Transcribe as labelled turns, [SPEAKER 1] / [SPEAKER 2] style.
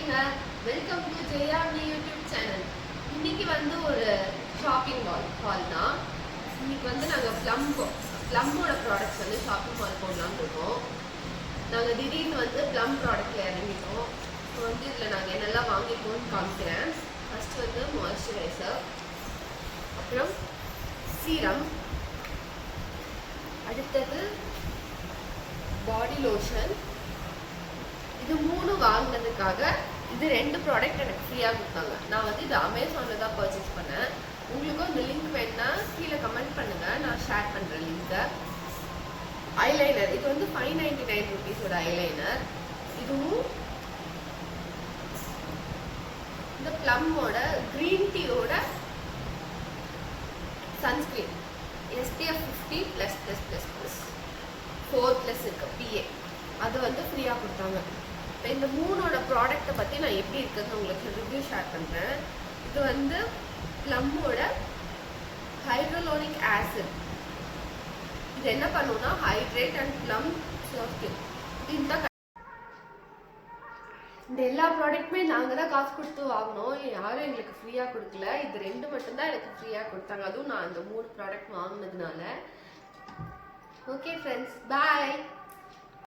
[SPEAKER 1] ஹாய்ங்க, welcome to ஜெயாமி YouTube channel. இன்னைக்கு வந்து ஒரு ஷாப்பிங் ஹால் தான். இன்னைக்கு வந்து நாங்கள் ப்ளம்மோட ப்ராடக்ட்ஸ் வந்து ஷாப்பிங் மால் போடலான்னு இருக்கோம். நாங்கள் திடீர்னு வந்து ப்ளம் ப்ராடக்ட்ல இறங்கிட்டோம். இப்போ வந்து இதில் நாங்கள் என்னெல்லாம் வாங்கியிருக்கோம்னு காமிக்கிறேன். ஃபர்ஸ்ட் வந்து மாய்ஸ்சரைசர், அப்புறம் சீரம், அடுத்தது பாடி லோஷன். இது 3 வாங்கினதுக்காக இது 2 ப்ராடக்ட் எனக்கு ஃப்ரீயாக கொடுத்தாங்க. நான் வந்து இது அமேசானில் தான் பர்ச்சேஸ் பண்ணேன். உங்களுக்கும் இந்த லிங்க் வேணுன்னா கீழே கமெண்ட் பண்ணுங்கள், நான் ஷேர் பண்ணுறேன் லிங்கை. ஐலைனர், இது வந்து 599 ருபீஸோட ஐலைனர். இதுவும் இந்த ப்ளம்மோட க்ரீன் டீயோட சன்ஸ்க்ரீன் SPF 50+++++, 4+ இருக்கு PA, அது வந்து ஃப்ரீயாக கொடுத்தாங்க. இப்போ இந்த 3ஓட ப்ராடக்ட்டை பற்றி நான் எப்படி இருக்குதுன்னு உங்களுக்கு ரிவ்யூ ஷேர் பண்ணுறேன். இது வந்து ப்ளம்மோட ஹைட்ரோலோனிக் ஆசிட். இது என்ன பண்ணுன்னா ஹைட்ரேட் அண்ட் ப்ளம் ஸ்கின். இந்த எல்லா ப்ராடக்ட்டுமே நாங்கள் தான் காசு கொடுத்து வாங்கினோம், யாரும் எங்களுக்கு ஃப்ரீயாக கொடுக்கல. இது 2 மட்டும்தான் எனக்கு ஃப்ரீயாக கொடுத்தாங்க, அதுவும் நான் அந்த 3 ப்ராடக்ட் வாங்கினதுனால. ஓகே ஃப்ரெண்ட்ஸ், பாய்.